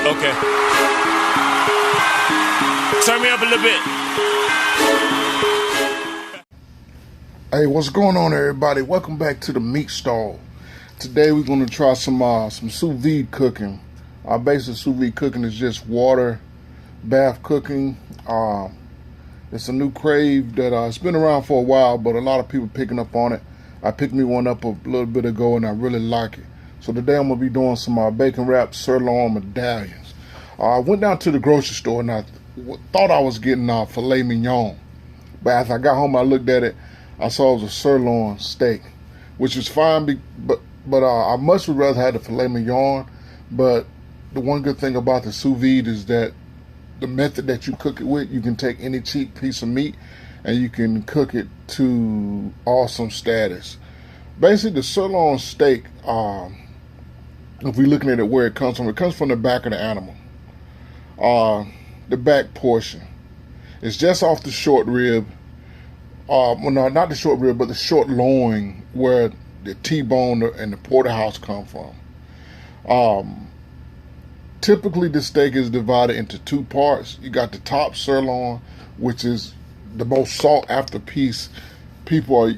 Okay. Turn me up a little bit. Hey, what's going on, everybody? Welcome back to the meat stall. Today we're going to try some sous vide cooking. Basically, sous vide cooking is just water bath cooking. It's a new crave that it's been around for a while, but a lot of people picking up on it. I picked me one up a little bit ago, and I really like it. So today I'm gonna be doing some bacon wrapped sirloin medallions. I went down to the grocery store and I thought I was getting filet mignon, but as I got home, I looked at it. I saw it was a sirloin steak, which is fine, but I much would rather have the filet mignon. But the one good thing about the sous vide is that the method that you cook it with, you can take any cheap piece of meat and you can cook it to awesome status. Basically, the sirloin steak, if we're looking at it where it comes from the back of the animal. The back portion. It's just off the short rib. Well, no, not the short rib, but the short loin where the T-bone and the porterhouse come from. Typically, the steak is divided into two parts. You got the top sirloin, which is the most sought after piece. People are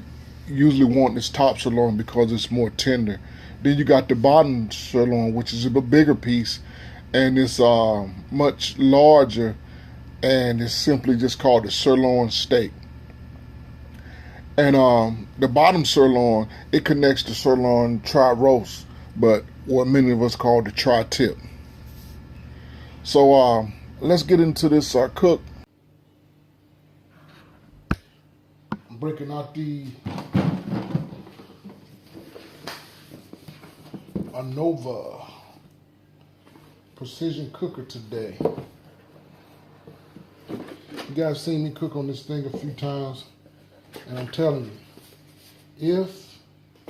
usually want this top sirloin because it's more tender. Then you got the bottom sirloin, which is a bigger piece, and it's much larger, and it's simply just called the sirloin steak. And the bottom sirloin, it connects the sirloin tri-roast, but what many of us call the tri-tip. So let's get into this cook. I'm breaking out the Nova precision cooker today. You guys seen me cook on this thing a few times, and I'm telling you, if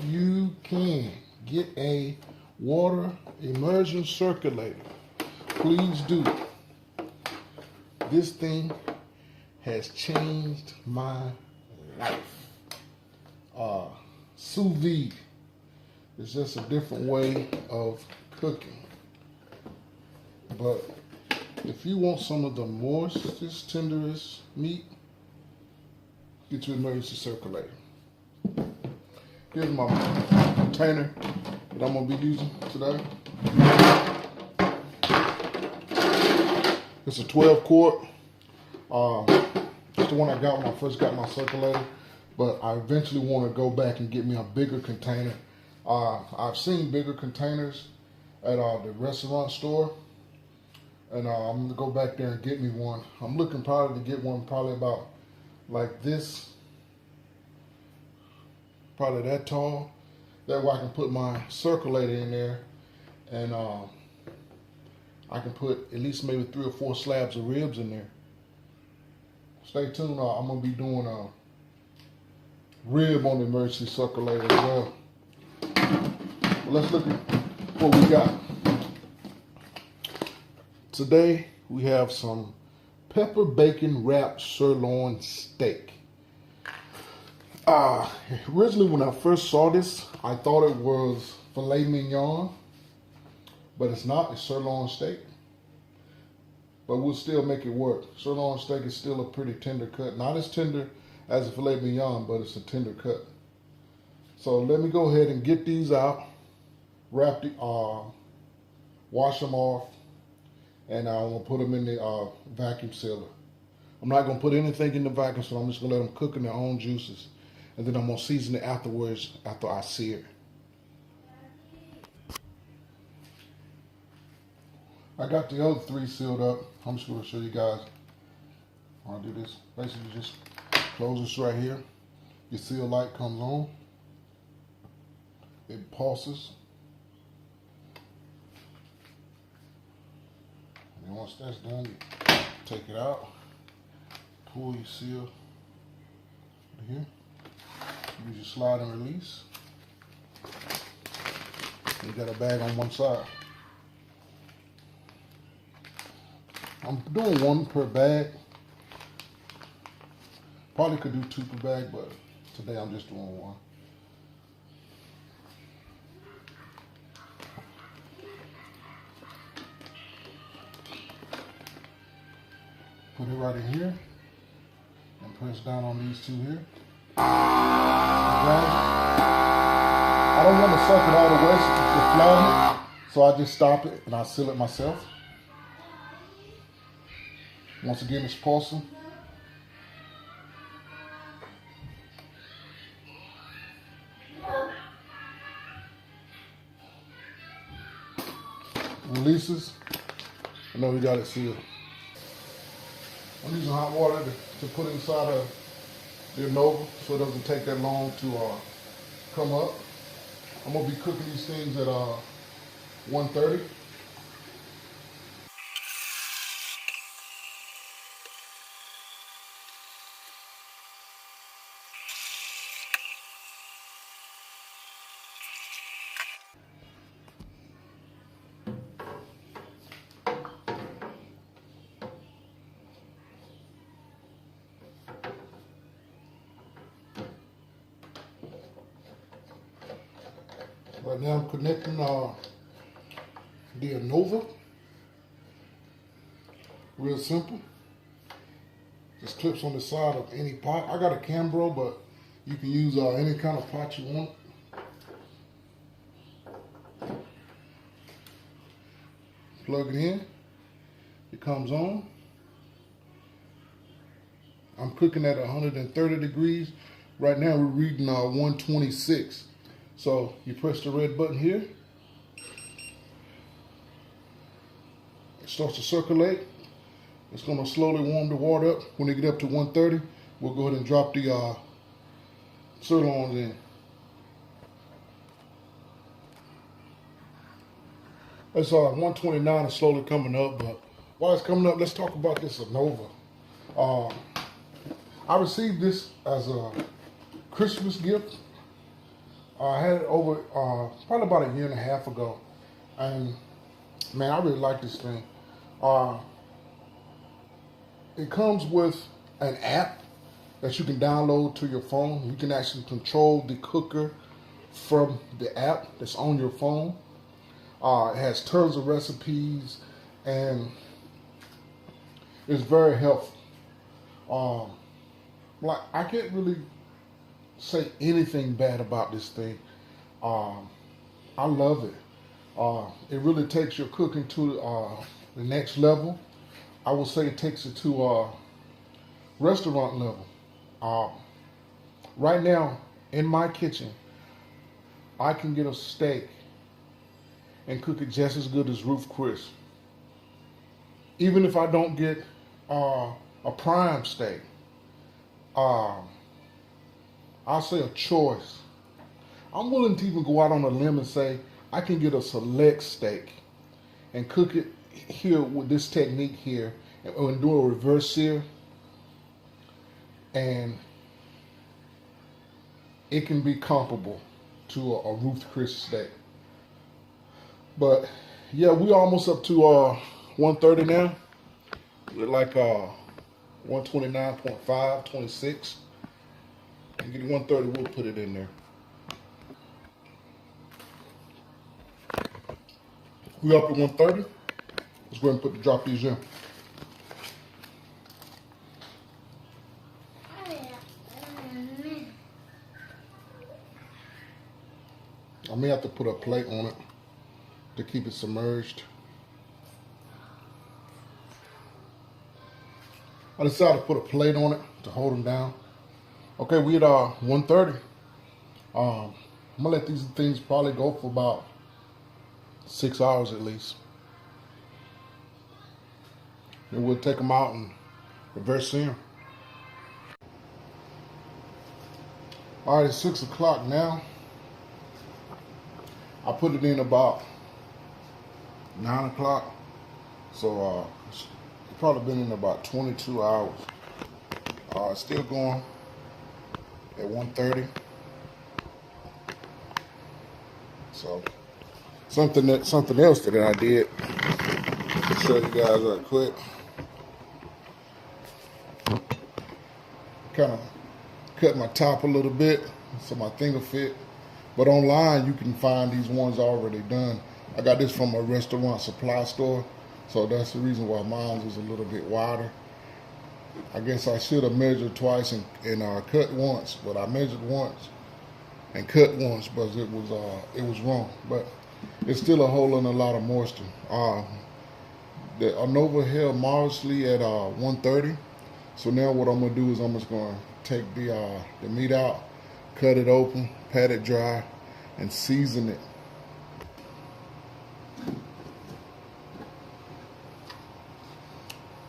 you can get a water immersion circulator, please do. This thing has changed my life. Sous vide. It's just a different way of cooking. But if you want some of the moistest, tenderest meat, get your emergency circulator. Here's my container that I'm going to be using today. It's a 12 quart. It's the one I got when I first got my circulator, but I eventually want to go back and get me a bigger container. I've seen bigger containers at the restaurant store, and I'm gonna go back there and get me one. I'm looking probably to get one probably about like this, probably that tall. That way I can put my circulator in there, and I can put at least maybe 3 or 4 slabs of ribs in there. Stay tuned. I'm gonna be doing a rib on the emergency circulator as well. Let's look at what we got. Today we have some pepper bacon wrapped sirloin steak. Originally when I first saw this, I thought it was filet mignon, but it's not. It's sirloin steak. But we'll still make it work. Sirloin steak is still a pretty tender cut. Not as tender as a filet mignon, but it's a tender cut. So let me go ahead and get these out. Wrap the, wash them off, and I'm gonna put them in the vacuum sealer. I'm not gonna put anything in the vacuum, so I'm just gonna let them cook in their own juices, and then I'm gonna season it afterwards after I sear. I got the other 3 sealed up. I'm just gonna show you guys how I do this. Basically, just close this right here. Your seal light comes on. It pulses. And once that's done, you take it out, pull your seal here, use your slide and release. You got a bag on one side. I'm doing 1 per bag. Probably could do 2 per bag, but today I'm just doing 1. Put it right in here and press down on these two here. I don't want to suck it all the way to flatten it, so I just stop it and I seal it myself. Once again, it's pulsing. Releases, and then we got it sealed. I'm using hot water to put inside of the Nova so it doesn't take that long to come up. I'm gonna be cooking these things at 130. Right now I'm connecting the Nova. Real simple. Just clips on the side of any pot. I got a Cambro, but you can use any kind of pot you want. Plug it in. It comes on. I'm cooking at 130 degrees. Right now we're reading 126. So you press the red button here. It starts to circulate. It's going to slowly warm the water up. When they get up to 130, we'll go ahead and drop the sirloins in. It's 129 is slowly coming up, but while it's coming up, let's talk about this Nova. I received this as a Christmas gift. I had it over probably about a year and a half ago, and man, I really like this thing. It comes with an app that you can download to your phone. You can actually control the cooker from the app that's on your phone. It has tons of recipes, and it's very helpful. Like, I can't really say anything bad about this thing. I love it. It really takes your cooking to the next level. I would say it takes it to restaurant level. Right now, in my kitchen, I can get a steak and cook it just as good as Ruth Chris. Even if I don't get a prime steak, I'll say a choice. I'm willing to even go out on a limb and say I can get a select steak and cook it here with this technique here and do a reverse sear, and it can be comparable to a Ruth Chris steak. But yeah, we're almost up to 130 now. We're like 129.5, 26. And get 130, we'll put it in there. We're up to 130. Let's go ahead and drop these in. I may have to put a plate on it to keep it submerged. I decided to put a plate on it to hold them down. Okay, we at 130. I'm gonna let these things probably go for about 6 hours at least. Then we'll take them out and reverse sear. All right, it's 6 o'clock now. I put it in about 9 o'clock. So it's probably been in about 22 hours. It's still going at 130. So something else that I did. I'll show you guys right quick. Kind of cut my top a little bit so my thing will fit. But online you can find these ones already done. I got this from a restaurant supply store, so that's the reason why mine is a little bit wider. I guess I should have measured twice and cut once, but I measured once and cut once, but it was wrong. But it's still a whole lot of moisture. The ANOVA held marvelously at 130. So now what I'm gonna do is I'm just gonna take the meat out, cut it open, pat it dry, and season it.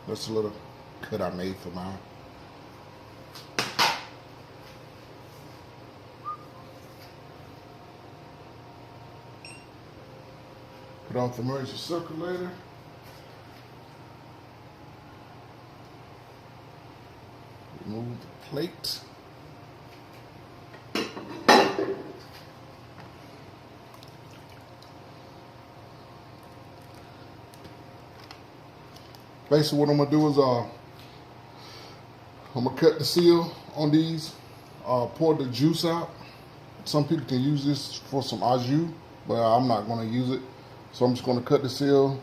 That's a little cut I made for mine. Put off the emergency circulator. Remove the plate. Basically what I'm gonna do is I'm gonna cut the seal on these, pour the juice out. Some people can use this for some au jus, but I'm not gonna use it. So I'm just gonna cut the seal,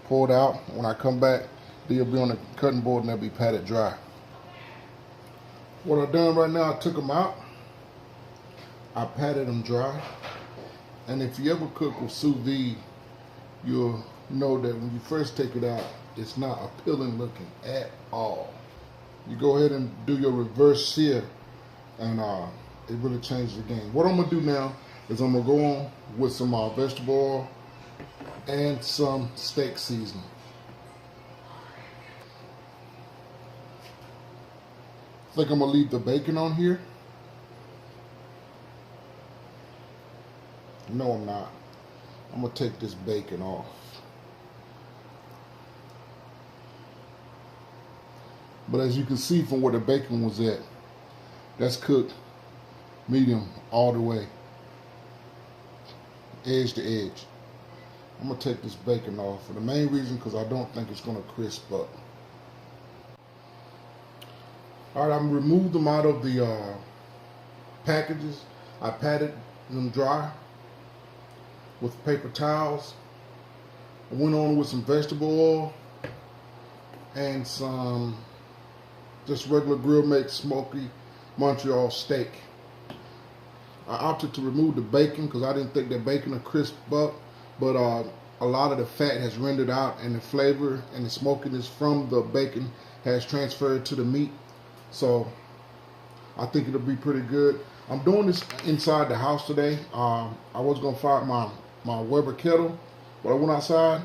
pour it out. When I come back, they'll be on the cutting board and they'll be patted dry. What I've done right now, I took them out. I patted them dry. And if you ever cook with sous vide, you'll know that when you first take it out, it's not appealing looking at all. You go ahead and do your reverse sear, and it really changes the game. What I'm gonna do now is I'm gonna go on with some vegetable oil and some steak seasoning. I think I'm gonna leave the bacon on here. No, I'm not. I'm gonna take this bacon off. But as you can see from where the bacon was at, that's cooked medium all the way, edge to edge. I'm gonna take this bacon off for the main reason because I don't think it's gonna crisp up. All right, I'm removed them out of the packages. I patted them dry with paper towels. I went on with some vegetable oil and some just regular grill made smoky Montreal steak. I opted to remove the bacon because I didn't think that bacon would crisp up, but a lot of the fat has rendered out and the flavor and the smokiness from the bacon has transferred to the meat. So I think it'll be pretty good. I'm doing this inside the house today. I was gonna fire my Weber kettle, but I went outside,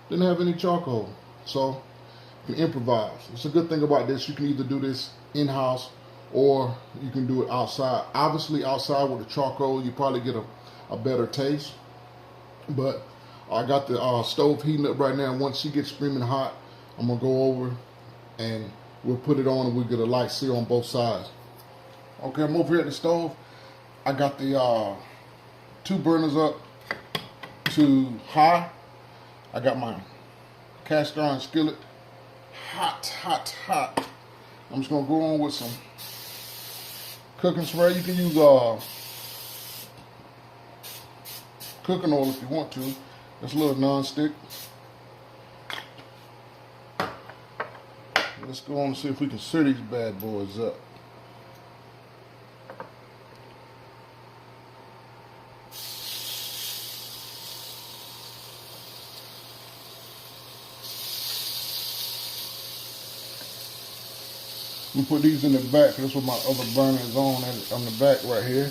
didn't have any charcoal. So you can improvise. It's a good thing about this. You can either do this in-house or you can do it outside. Obviously outside with the charcoal, you probably get a better taste. But I got the stove heating up right now. Once she gets screaming hot, I'm gonna go over and we'll put it on and we'll get a light seal on both sides. Okay, I'm over here at the stove. I got the 2 burners up to high. I got my cast iron skillet hot, hot, hot. I'm just gonna go on with some cooking spray. You can use cooking oil if you want to. It's a little non-stick. Let's go on and see if we can sear these bad boys up. I'm gonna put these in the back. That's what my other burner is on the back right here.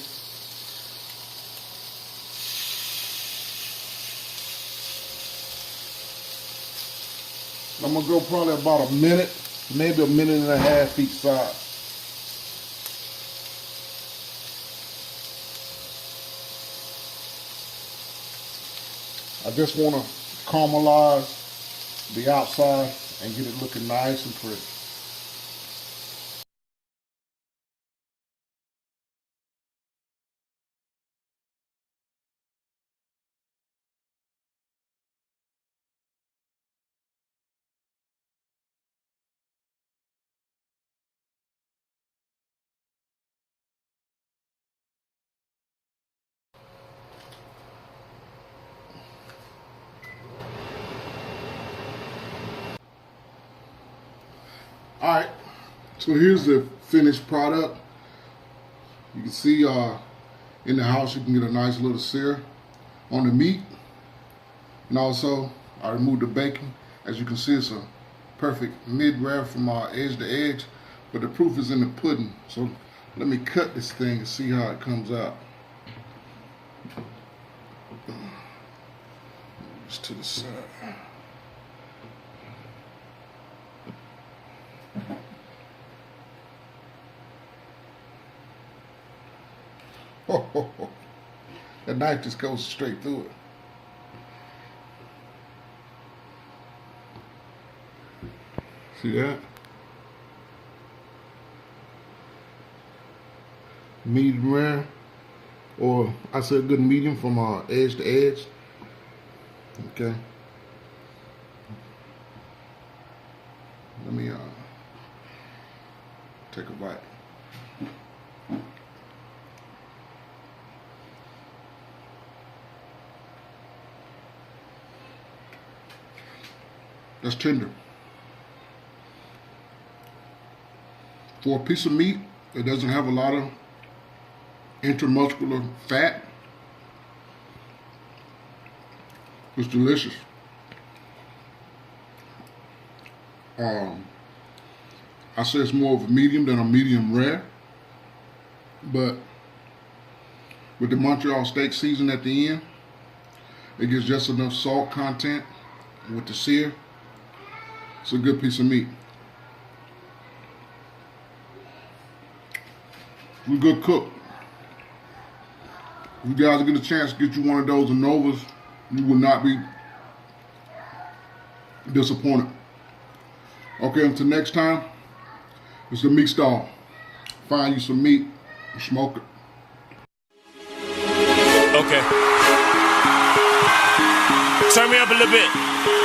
I'm gonna go probably about a minute, maybe a minute and a half each side. I just want to caramelize the outside and get it looking nice and pretty. All right, So here's the finished product. You can see in the house you can get a nice little sear on the meat. And also I removed the bacon. As you can see, it's a perfect mid-rare from edge to edge, but the proof is in the pudding. So let me cut this thing and see how it comes out. Just to the side. Oh, that knife just goes straight through it. See that? Medium rare, or I said good medium from edge to edge. Okay. Let me take a bite. That's tender. For a piece of meat that doesn't have a lot of intramuscular fat, it's delicious. I say it's more of a medium than a medium rare, but with the Montreal steak season at the end, it gives just enough salt content with the sear. It's a good piece of meat. We're good cook. If you guys get a chance to get you one of those Novas, you will not be disappointed. Okay, until next time, it's the meat stall. Find you some meat and smoke it. Okay. Turn me up a little bit.